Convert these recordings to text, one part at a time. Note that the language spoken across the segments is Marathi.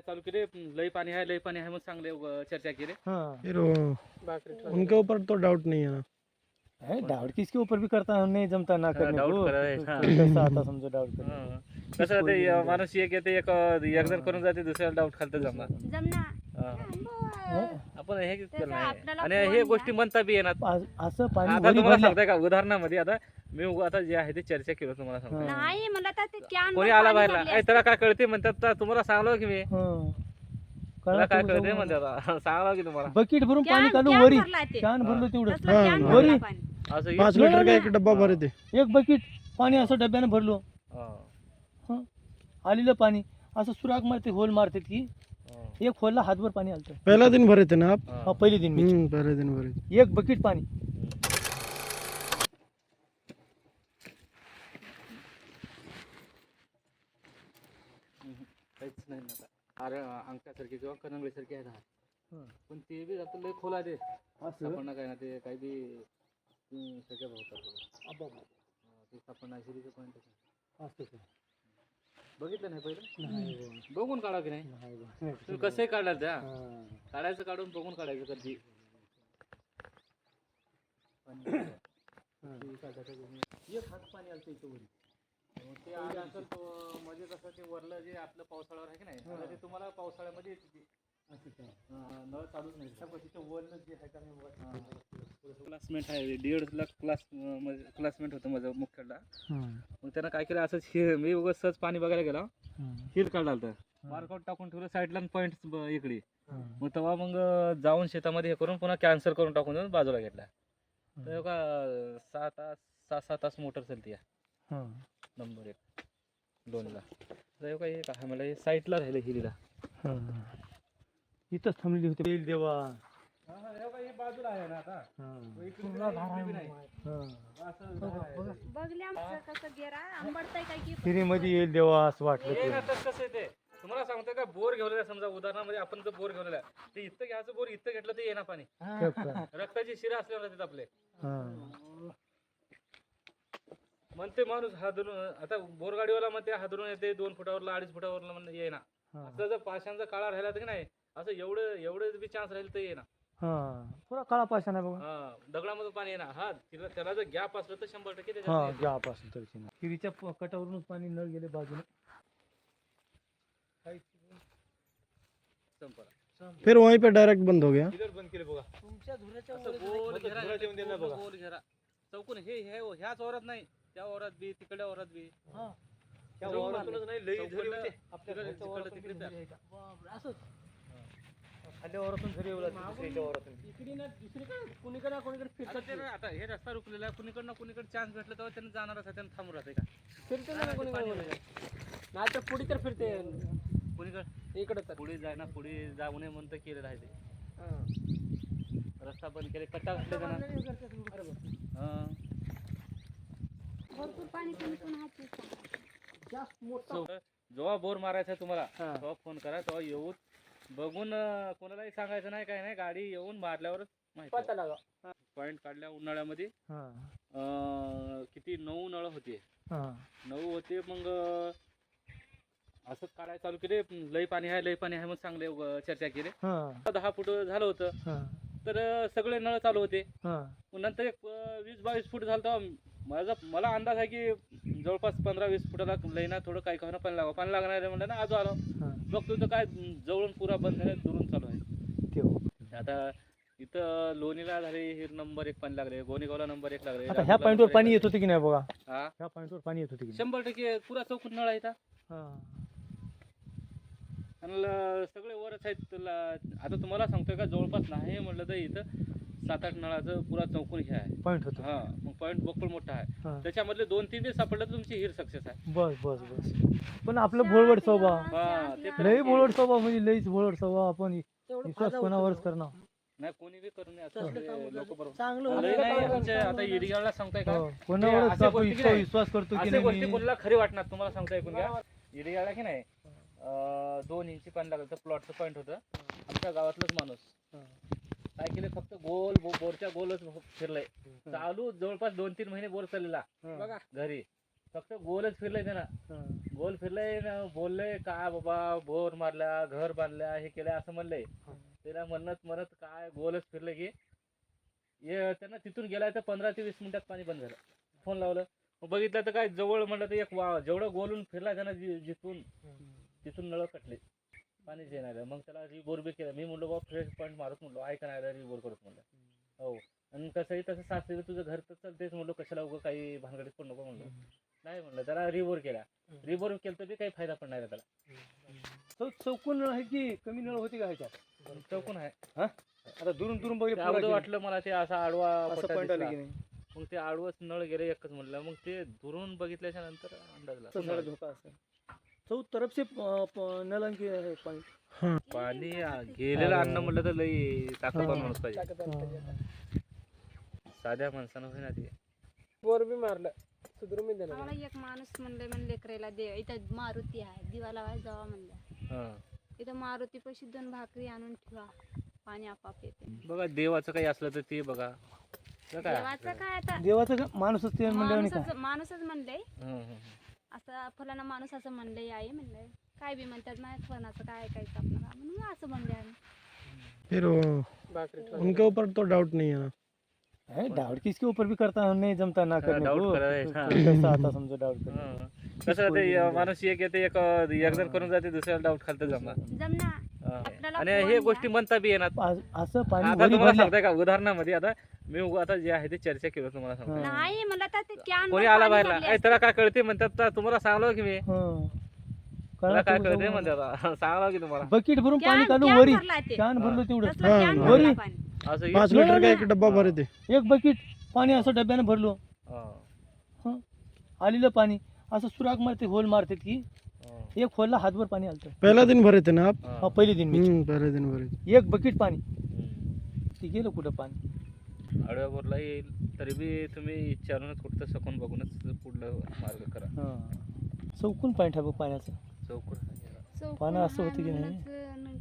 काय चालू केले, लई पाणी आहे म्हणून चांगले चर्चा केली। फिर उनके ऊपर तो डाउट नहीं है ना। है डाउट किसके ऊपर भी करता नहीं जमता ना करने डाउट को करा है, तो हाँ। कैसा आता समझो डाउट करने को। कसं ते माणूस एक येते एक जण करून जाते दुसऱ्याला डाऊट खालतं जमणार। आपण हे केलं नाही आणि हे गोष्टी म्हणता बी येणार। असं पाणी आता वरी तुम्हाला भरलं. सांगताय का उदाहरणामध्ये, आता मी आता जे आहे ते चर्चा केलं तुम्हाला सांगतो। नाही मला तर ते कॅन कोणी आला बाहेरला, "ऐ, तुला काय कळते म्हणतात तर तुम्हाला सांगलो की मी, हं. तुला काय कळलं कळते म्हणतात सांगलो की तुम्हाला बकेट भरून पाणी कॅन काढू कॅन वरी भरलाय ते. कॅन भरलो तेवढं तसलं कॅन वरी भरला पाणी. असं 5 लीटर का एक डब्बा भरे थे। एक बकेट पाणी असं डब्यानं भरलो हा, हं. आलेलं पाणी असं सुराग मारते होल मारते की हा, एक होलला हातभर पाणी आलं पहला दिन भरे थे ना आप। हा। पहिले दिन मी पहले दिन भरे थे। एक बकेट पाणी काहीच नाही ना आता। अरे अंगठासारखी किंवा कणंगळीसारखी आहे ना, हं. पण ते बी आता लय खोल आहे ते असं सापडणं काय ना, ते काही बी सगळं होतात ते सापडणं शिरीचं पॉईंट असं काय. बघितलं नाही पहिलं, नाही बघून काढा की नाही नाही. तुम्ही कसंही काढणार त्या हं. काढायचं काढून बघून काढायचं कधी एक हात पाणी आलं इथं वरी, मग ते आलं असेल तो म्हणजे कसं ते वरलं जे आपलं पावसाळ्यावर आहे की नाही, आता ते तुम्हाला पावसाळ्यामध्ये नळ चालूच नाही तिथं वरलं जे आहे का क्लासमेट आहे 1.5 लाख क्लासमेट होतं माझं मुख्याला। हं. मग त्यानं काय केलं असंच मी उगाच सहज पाणी बघायला गेला, हं. हिल काढला होता, मार्कआउट टाकून ठेवलं साईडला पॉईंट इकडे। हं. मग तेव्हा मग जाऊन शेतामध्ये हे करून पुन्हा कॅन्सल करून टाकून देऊन बाजूला घेतला। तर का 6 तास मोटर चालते हं. नंबर 1 2ला। तर काय हे का मला हे साईडला राहिलं हिरीला। हं. इथंच थांबलेली होती येईल देवा. बाजूला आहे ना आता हं. बघल्या आमचं कसं गेरा आंबडतंय काय की हिरीमध्ये येईल देवा असं वाटलं हे ते. ना तर कसं आहे ते तुम्हाला सांगतो का, बोर घेवलेला समजा उदाहरणामध्ये आपण जर बोर घेवलेला ते इथं घ्यायचं, बोर इथं घेतलं ते येणार पाणी, ठेव का? रक्ताची शिरा असल्यावर जातात आपले। हं. म्हणते माणूस हादरून, आता बोरगाडीवाला म्हणते हादरून येते 2 फुटावरला 2.5 फुटावरला म्हणून येईना। हं. असं जर पाषाणचा काळा राहिला तर की नाही, असं एवढं बी चान्स राहील तर येईना। हं. पुरा काळा पाषाण आहे बघा. हा, दगडामधून पाणी येणार, हा त्याला जर गॅप असलं तर 100% हा त्याच्यात येतं। गावापासून तरी हिरीच्या कटावरूनच पाणी नळ गेले बाजूने. संपला। फिर वहीं पे डायरेक्ट बंद हो गया। किलर बंद केले बघा, तुमच्या धुऱ्याच्या असं गोल घेरा, गोल घेरा चौकून ह्याच ओरात नाही, त्या ओरात बी तिकडल्या ओरात बी ओरातूनच नाही, लई झरी होते तिकडे खाल्ल्या ओरातून झरी येऊ लागली दुसरीच्या ओरातून. इकडे ना दुसरीकडे कुणीकडे ना कुणीकडे फिरतात। आता हे रस्ता रुकलेला आहे, कुणीकडे ना कुणीकडे चान्स भेटला तर त्यांना जाणारच आहे, त्यांना थांबून राहते का फिरते ना कोणीकडे नाही तर पुढे तर फिरते कुणीकडे इकडे तर. पुढे जाय ना, पुढे जाऊ नये म्हणून तर केलेलं आहे ते, रस्ता बंद केले, कट्टा घातले त्यांना। भरपूर पाणी कमी पण हात जास्त मोठा जेव्हा बोर मारायचा तुम्हाला हा. तेव्हा फोन करा, तेव्हा येऊन बघून कोणालाही सांगायचं नाही, काय नाही, गाडी येऊन मारल्यावरच माहिती पता लागा. पॉईंट काढल्या उन्हाळ्यामध्ये किती 9 नळ होते, 9 होते। मग असंच काढायला चालू केले, लई पाणी आहे म्हणून चांगले चर्चा केली। 10 फूट झालं होतं तर सगळे नळ चालू होते। नंतर एक 20-22 फूट झालं तर मला अंदाज आहे की जवळपास 15-20 फुटाला लई ना थोडं काही काही पाणी लागणार आहे म्हणलं ना, आजू आलो बघतो तर काय जवळून पुरा बंद झालं, दुरून चालू आहे। आता इथं लोणीला झाले हे नंबर 1 पाणी लागले, गोनेगावला नंबर 1 लागले। आता ह्या पॉइंटवर पाणी येत होते की नाही बघा, हा, ह्या पॉइंटवर पाणी येत होते की 100% पुरा चौकून नळ आहे इथं आणि सगळे वरच आहेत। आता तुम्हाला सांगतोय का, जवळपास नाही म्हटलं तर इथं 7-8 नळाचं पुरा चौकून हे आहे पॉइंट होतं. हा, मग पॉईंट बक्कळ मोठा आहे, त्याच्यामधले 2-3 दिवस सापडलं तर तुमची हिर सक्सेस आहे। बस बस बस. पण आपलं भोळवड स्वभाव, हा, ते लई भोळवड स्वभाव म्हणजे लईच भोळवड स्वभाव. आपण विश्वास कोणावरच करणार नाही, कोणी बी करू नये असं लोक बरोबर चांगलं लई नाही, आमच्या आता एरियाला सांगताय का, कोणावरच अशा आपण गोष्टी इतका नाही. विश्वास करतो की अशा गोष्टी नाही. कोणाला खरी वाटणार तुम्हाला सांगता, ऐकून घ्या। एरियाला की नाही 2 इंची पाणी लागलं तर प्लॉटचं पॉईंट होतं, आमच्या गावातलंच माणूस काय केलं, फक्त गोल बोरच्या गोलच फिरलंय, चालू जवळपास 2-3 महिने बोर चाललेला बघा घरी, फक्त गोलच फिरलंय त्यानं, गोल फिरलंय ना, बोललंय काय बाबा बोर मारल्या घर बांधल्या हे केलं असं म्हणलंय. त्याला म्हणत म्हणत काय गोलच फिरलं की त्यांना तिथून गेलाय तर 15 ते 20 मिनिटात पाणी बंद झालं. फोन लावलं मग बघितलं तर काय जवळ म्हणलं तर एक जेवढं गोलून फिरला त्यांना जिथून तिथून नळ कटले, पाणीच येणार. मग त्याला रिबोर बी केलं. मी म्हणलो बाबा फ्रेश पॉईंट मारत म्हणलो, ऐका नाही रिबोर करत म्हणलं. हो आणि कसंही तसं सासरी तुझं घर तर चालतेच म्हणलो, कशाला उगं काही भानगडीत पण नको म्हणलो. नाही म्हणलं त्याला रिबोर केला. रिबोर केलं तर बी काही फायदा पण नाही त्याला. चौकून आहे की कमी नळ होती का ह्याच्यात? चौकून आहे. आता दुरून दुरून बघितलं अगोदर वाटलं मला ते असा आडवा असं पट्टा पॉईंट आलं दिसला. की नाही? मग ते आडवंच नळ गेले एकच म्हणलं. मग ते दुरून बघितल्याच्या नंतर अंदाज तसं लागला. धोका असेल. चौ तरफ से नल आणखी आहे पाणी. पाणी गेलेलं अन्न म्हटलं तर लई ताकदवान माणूस पाहिजे. साध्या माणसानं होईना ते. वर बी मारलं सुधरून मी दिलं. आम्हाला एक माणूस म्हणले लेकराला दे, इथं मारुती आहे दिवा लावायला जावा म्हणलं. हा. इथं मारुती पाशी 2 भाकरी आणून ठेवा, पाणी आपाप येते. बघा देवाचं काही असलं तर ते बघा. तर काय? देवाचं काय आता देवाचं का माणूसच ते म्हणलं नाही का? माणूसच म्हणलंय हं, हं, हं. असं फलाना माणूस असं म्हणलंय आई म्हणलंय. काय बी म्हणतात नाही फलानाचं काय ऐकायचं आपल्याला म्हणून असं म्हणले आम्ही. फिर उनके ऊपर तो डाउट नहीं है ना. है डाउट किसके ऊपर भी करता नहीं जमता ना करने डाउट को. करायचं, हा. कैसा आता समझो डाउट करने. हं. कसं ते माणूस एक येते एक जण करून जाते दुसऱ्याला डाऊट खालतं जमणार. जमना हं. आपल्याला आणि फोन हे घ्या. गोष्टी म्हणता बी येणार. असं पाणी आता वरी तुम्हाला भरलं. सांगताय का उदाहरणामध्ये आता मी आता जे आहे ते चर्चा केलं तुम्हाला सांगतो. हा. नाही मला तर ते कॅन कोणी आला बाहेरला त्याला काय कळते म्हणतात तर तुम्हाला सांगलो की मी हं. त्याला काय कळलं कळते म्हणतात सांगलो की तुम्हाला बकेट भरून पाणी काढू वरी. कॅन भरलं तेवढं. वरी. असं हे- 5 लीटर का एक डब्बा भरे थे. एक बकेट पाणी असं डब्यानं भरलो. हं. आलेलं पाणी असं सुराग मारते होल मारते की हं. एक होलला हातभर पाणी आलतं. पहला दिन भरे थे ना आप? हं. हा पहिले दिन मी पहले दिन भरे थे. एक बकेट पाणी हं. ते गेलं कुठं पाणी. आडव्यावरला येईल तरी बी तुम्ही विचारूनच कुठं सकून बघूनच पुढलं मार्ग करा. चौकून पाणी ठेवा पाण्याचं. चौकून पानं असं होतं की नाही?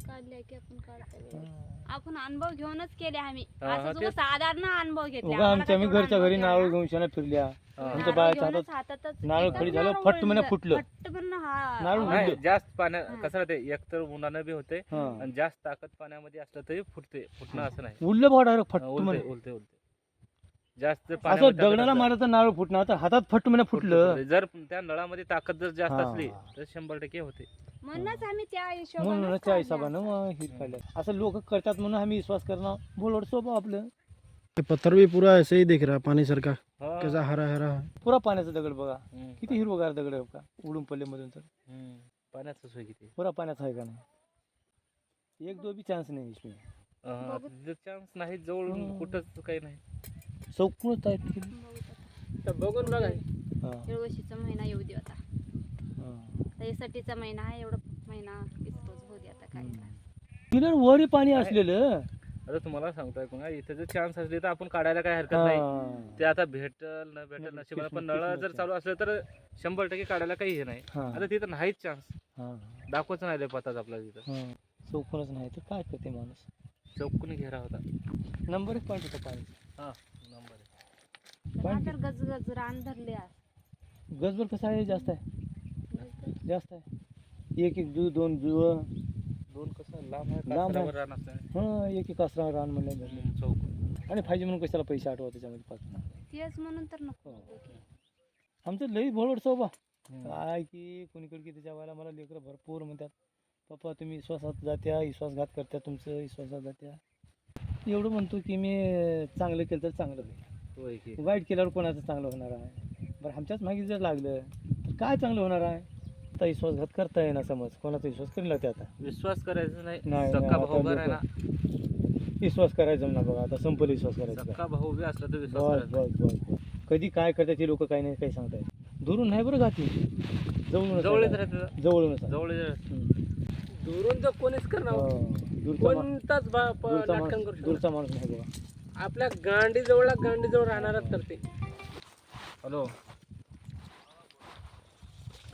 काढल्या की आपण काढता वेळेस. आपण अनुभव घेऊनच केले आम्ही. हा, असं तेच. साधारण अनुभव घेतले. उगा आम्हाला आमच्या काय आम्ही तेवढा घरच्या अनुभव घरी केला. नारळ घेऊन शाळा फिरल्या. हा. आमच्या नारळ बाळाच्या घेऊनच हातात हातातच नारळ एकदम खडी झालं, नारळ फट्ट म्हणे ओढलं. फुटलं. फट्ट पण हा. नारळ आवडलं. उडलं. नाही जास्त पाण्या हा. कसं राहते एक तर उन्हानं बी होते हा. आणि जास्त ताकद पाण्यामध्ये असलं तरी फुटते. फुटणं असं नाही. उडलं भाडा फट्ट उलटे म्हणे. उलटे उलटे जास्त असं पाण्यामध्ये ताकद दगडाला असलं- मारलं तर नारळ फुटणं. आता हातात फट्ट म्हणे फुटलं. फुटते. जर त्या नळामध्ये ताकद जर जास्त हा. असली तर 100% होते. म्हणूनच आम्ही त्या म्हणून हिशोबाने त्या हिशोबानं मग हे काढलं. असं लोक करतात म्हणून आम्ही विश्वास करणं बोलवड स्वभाव आपलं. ये पत्थर भी पूरा ऐसे ही दिख रहा है पानी सर का. हा. कैसा हरा हरा है. पुरा पाण्याचा दगड बघा हम्म. किती हिरवगार दगड आहे का उडून पडले मधून तर. हम्म. पाण्याचं सोय किती पुरा पाण्याचा आहे का नाही. एक दो भी चान्स नाही इसमें. चान्स नाही जवळ हम्म. कुठंच काही नाही. चौकूनच टाईप केली. बघून बघा. येळवशीचा महिना येऊ दे आता. हा. त्यासाठीचा महिना आहे. एवढा महिना डिस्पोज होऊ दे आता काय नाही. किलर वरी पाणी असलेलं. आता तुम्हाला सांगतोय कोणा इथे जर चान्स असले तर आपण काढायला काय हरकत नाही. हा. ते आता भेटल न भेटल नशिबाला पण नळ जर चालू असलं तर 100% काढायला काही हे नाही. हा. आता तिथं नाहीच चान्स हा. दाखवच नाही पतात आपल्याला तिथं. हा. चौकूनच नाही तर काय करते माणूस. चौकून घेरा होता. नंबर एक पॉईंट होता पाणी. हा नंबर आहे. तर गज गज रान धरले आज. गजबर कसं आहे जास्त आहे. जास्त आहे. एक एक जीव दोन जीव. दोन कसं लांब आहे लांब आहे. कासरावर रान असल्याने. हा एक एक असरा रान म्हणलं. चौकून आणि फायजी म्हणून कशाला पैसे आठवा त्याच्यामध्ये पाच. तेच म्हणून तर नको. आमचं लई भोळड सोबा हम्म. काय की कोणीकडे की त्याच्या वेळेला मला लेकरं भरपूर म्हणतात पप्पा तुम्ही विश्वासात जात्या विश्वासघात करत्या तुमचं विश्वासात जात्या. एवढं म्हणतो की मी चांगलं केलं तर चांगलं होईल. होय की. वाईट केल्यावर कोणाचं चांगलं होणार आहे. बरं आमच्याच मागे जर लागलं तर काय चांगलं होणार आहे. आता विश्वासघात करता येणार समज कोणाचा विश्वास करेल ते आता. विश्वास करायचा नाही. नाही, सक्का आता भाऊ आहे ना. विश्वास करायचा ना बघा आता संपल विश्वास करायचा. सक्का भाऊ बी असला तर विश्वास बस करायचा. बस बस कधी काय करतात ते लोक काही नाही काही सांगतायत. दुरून नाही बरं गाती जवळूनच जवळच आहे. राहते. जवळूनच आहे. जवळच दुरून तर कोणीच करणार. कोणताच नाटकं करू शकत. दूरचा माणूस नाही बघा. आपल्या गांडी जवळ राहणारच करते. हॅलो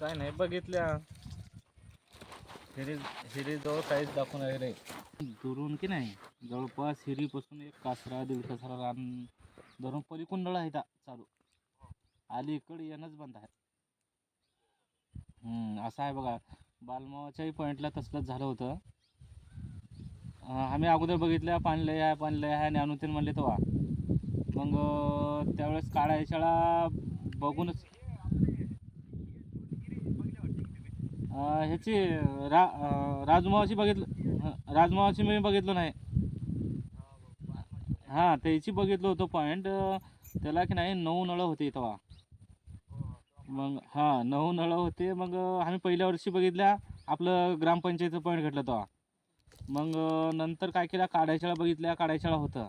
काय नाही बघितल्या हिरी जवळ काहीच दाखवून आहे दुरून की नाही जवळपास हिरीपासून एक कासरा 1.5 कासरा रान धरून पलीकडून नळ आहे चालू. अलीकडे येणंच बंद आहे. असं आहे बघा, बालमावाच्याही पॉईंटला तसलंच झालं होतं. आम्ही अगोदर बघितलं पाणी लय आहे आणि अनुतीन म्हणले तेव्हा मग त्यावेळेस काळायशाळा बघूनच ह्याची राजमावाची बघितलं, राजमावाची मी बघितलं नाही. हां त्याची बघितलं होतं पॉईंट, त्याला की नाही 9 नळं होते तेव्हा. मग 9 नळं होते. मग आम्ही पहिल्या वर्षी बघितल्या आपलं ग्रामपंचायतीचं पॉईंट घेतलं तेव्हा. मग नंतर काय केलं, काढायशाळा बघितल्या, काढायशाळा होतं.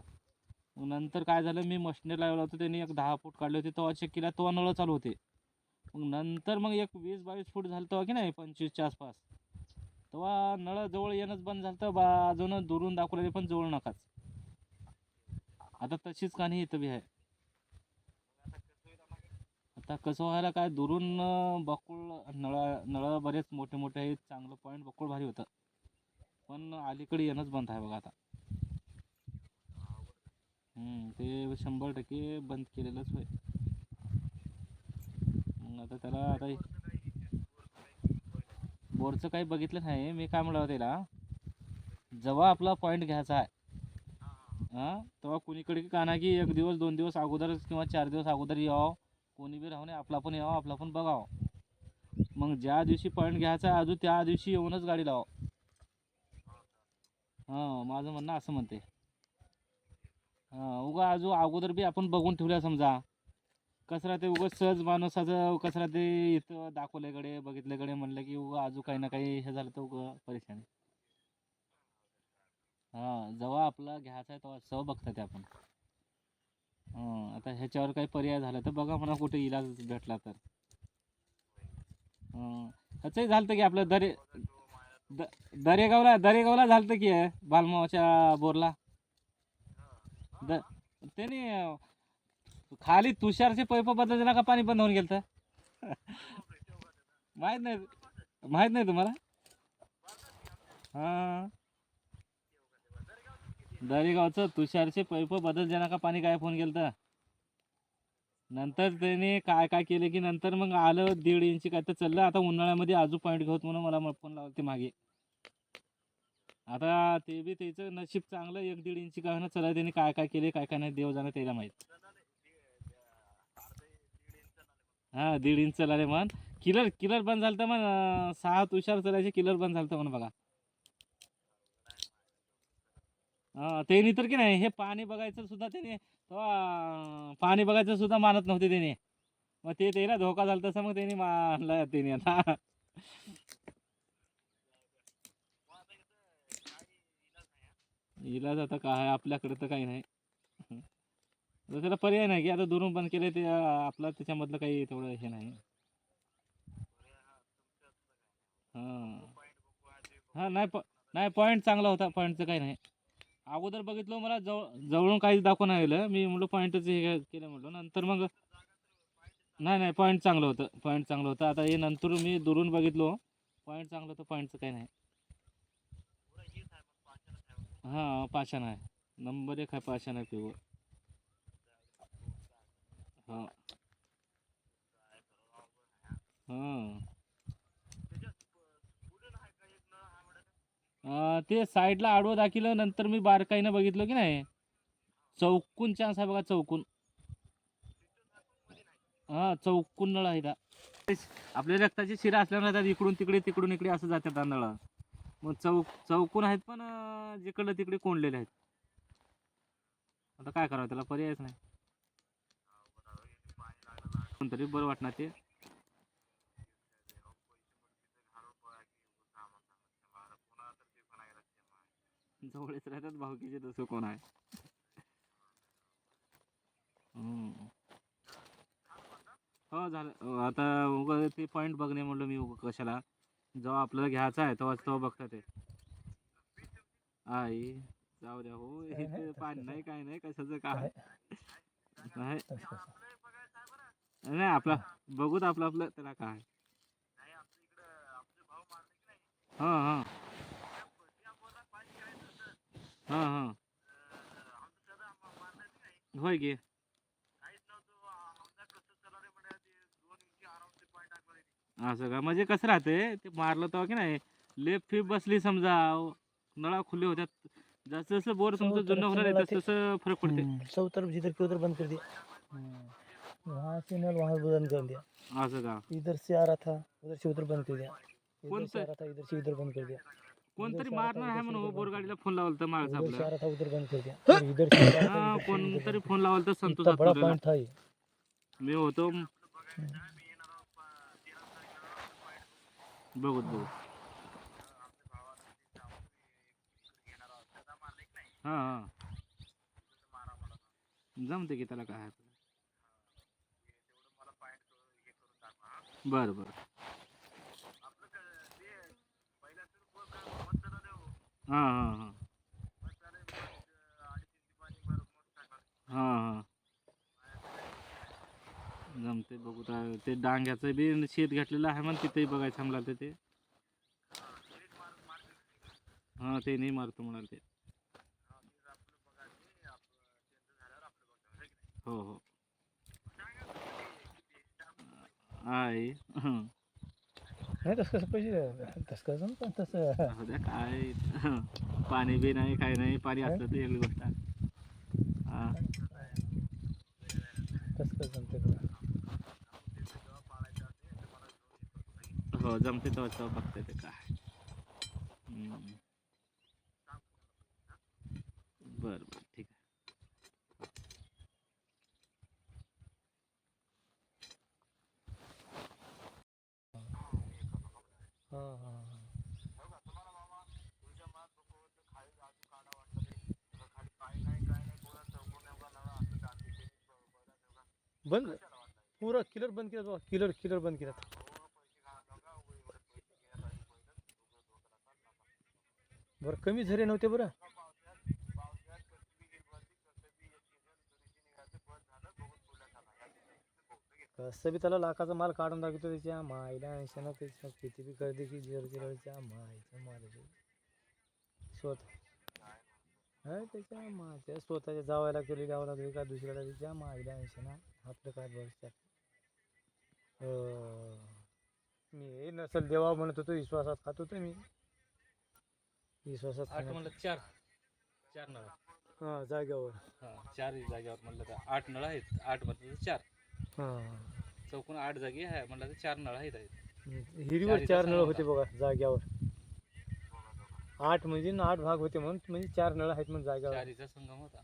मग नंतर काय झालं, मी मशिनरी लावलं होतं, त्यांनी एक 10 फूट काढले होते तेव्हा चेक केला, तेव्हा नळं चालू होते. मग नंतर मग एक 20-22 फूट झालं तेव्हा की नाही 25च्या आसपास, तेव्हा नळं जवळ येणंच बंद झालं. तर बाजूनं दुरून दाखवलेले पण जवळ नकाच. आता तशीच कहाणी इथं बी आहे. आता कसं व्हायला काय, दुरून बकुळ नळं बरेच मोठे मोठे आहेत, चांगलं पॉईंट बकुळ भारी होतं, पण अलीकडे येणंच बंद आहे बघा आता. ते 100% बंद केलेलंच होय. मग आता त्याला आता बोरचं काही बघितलं नाही मी. काय म्हणलं त्याला, जेव्हा आपला पॉईंट घ्यायचा आहे तेव्हा कुणीकडे का ना की 1 दिवस 2 दिवस अगोदरच किंवा 4 दिवस अगोदर यावं, कोणी बी राहू नये, आपला पण यावं, आपला पण बघावं. मग ज्या दिवशी पॉईंट घ्यायचा आहे अजून त्या दिवशी येऊनच गाडी लावावं. माझं म्हणणं असं म्हणते. उगा अगोदर बी आपण बघून ठेवल्या समजा, कसं राहते उगाच सहज माणसाचं कसं राहते, इथं दाखवल्याकडे बघितल्याकडे म्हणलं की उगा अजून काही ना काही हे झालं तर उगा परेशानी. जेव्हा आपला घ्यायचा आहे तेव्हा बघता ते आपण. आता ह्याच्यावर काही पर्याय झाला तर बघा म्हणा, कुठे इलाज भेटला तर. ह्याचंही झालं की आपलं दरेगावला झालं की बालमावाच्या बोरला. त्याने खाली तुषारचे पैप बदलले का पाणी बंद होऊन गेलं तर माहित नाही तुम्हाला. दरेगावचं तुषारचे पैप बदलले का पाणी गायब होऊन गेलं तर नंतर त्याने काय काय केले की नंतर मग आलं 1.5 इंची काय तर चाललं. आता उन्हाळ्यामध्ये आजू पॉईंट घेत म्हणून मला फोन लावला ते मागे. आता ते बी त्याचं नशीब चांगलं, 1-1.5 इंची काय ना चला, त्यांनी काय काय केले काय काय नाही देव जाणं त्याला माहीत. 1.5 इंच चालले म्हण. किलर बंद झालं तर मग 6 तुषार चालायचे, किलर बंद झालं तर म्हणून बघा. त्यांनी तर की नाही हे पाणी बघायचं सुद्धा त्याने पाणी बघायचं सुद्धा मानत नव्हते त्याने. मग ते त्याला धोका झाला तसं मग त्यांनी मानलं त्याने. आता इलाज आता काय आपल्याकडे तर काही नाही. तर त्याला पर्याय नाही की आता दुरून बंद केले ते आपला त्याच्यामधलं काही तेवढं हे नाही. नाही पॉईंट चांगला होता, पॉईंटचं काही नाही. अगोदर बघितलं मला जवळून काहीच दाखवू नाही आलं, मी म्हटलं पॉईंटच हे केलं म्हटलं. नंतर मग नाही पॉईंट चांगलं होतं. आता हे नंतर मी दुरून बघितलो, पॉईंट चांगलं होतं, पॉईंटचं काही नाही. पाषाण आहे, नंबर 1 आहे पाषाण आहे प्युअर. ते साईडला आडवं दाखिलं, नंतर मी बारकाईनं बघितलं की नाही चौकून चान्स आहे बघा, चौकून. चौकून नळ आहे. आपल्या रक्ताची शिरा असल्यामुळे इकडून तिकडे असं जातात नळ. मग चौकून आहेत, पण जिकडलं तिकडे कोंडलेले आहेत. आता काय करावं, त्याला पर्यायच नाही. कोणतरी बरं वाटणार ते. जवळच राहतात भाऊकीचे, तसं कोण आहे. हो झालं. आता उगा ते पॉईंट बघणे म्हणलं मी, उगा कशाला, जेव्हा आपल्याला घ्यायचं आहे तेव्हा बघता ते. आई जाऊ द्या हो, हे पाणी नाही काय नाही कशाचं काय नाही. नाही आपला बघूत आपलं त्याला काय. हां होय की. असं का म्हणजे कसं राहते ते मारलं तेव्हा की नाही लेप फीप बसली समजा नळा खुले होत्यात जसं जसं बोर तुमचं जुनं होणार आहे तसं तसं फरक पडते सब तरफ जिधर के उधर बंद कर दिया वहाँ से नल वहाँ बंद कर दिया असं का इधर से आ रहा था उधर से उधर बंद कर दिया इधर कौन से आ रहा था इधर से इधर बंद कर दिया कोणतरी मारणार आहे म्हणून बोरगाडीला फोन लावला तर माणसं उधर से आ आपलं रहा था उधर बंद कर दिया और इधर से आ रहा था हा इधर से उधर बंद कोणतरी फोन लावला तर किया। संतोष इतना बड़ा आतुरेला. पॉइंट था ये मी होतो बघू बघू हा हा जमते की त्याला काय आहे. बरं बरं हां हां हां हां हां जमते बघू ते डांग्याचं बी शेत घातलेलं आहे म्हणून तिथेही बघायचं थांबला ते हां ते नाही मारतो म्हणाल ते हो हो आहे नाही तसं कसं पैसे तसं कसं पण तसं असू द्या काय पाणी बी नाही काय नाही पाणी असलं तर वेगळी गोष्ट आहे. हां तसं कसं जमते तुला हो जमते तेव्हा बघते ते काय बरं बरं ठीक आहे. हां हां बंद पूरा किलर बंद केला तो किलर बंद केला बरं कमी झरे नव्हते बरं कसं बी त्याला लाखाचा माल काढून दाखवतो त्याच्या माईला ऐंशानं त्याच्या किती बी गर्दी की जर किलोच्या माईच्या माल स्वतः हा त्याच्या माझ्या स्वतःच्या जावायला केली द्यावं लागली का दुसऱ्याला त्याच्या माईला ऐंशानं आपलं काय बघतात मी नसल देवा म्हणत होतो विश्वासात खात होतो मी विश्वासात म्हणलं चार नळ हां जाग्यावर हां 4 जागेवर म्हणलं तर 8 नळ आहेत 8 मध्ये 4 हां चौकून 8 जागी आहे म्हणलं तर 4 नळ आहेत हिरीवर 4 नळ होते बघा जाग्यावर 8 म्हणजे 8 भाग होते म्हणून म्हणजे 4 नळ आहेत म्हणून जाग्यावर चारीचा संगम होता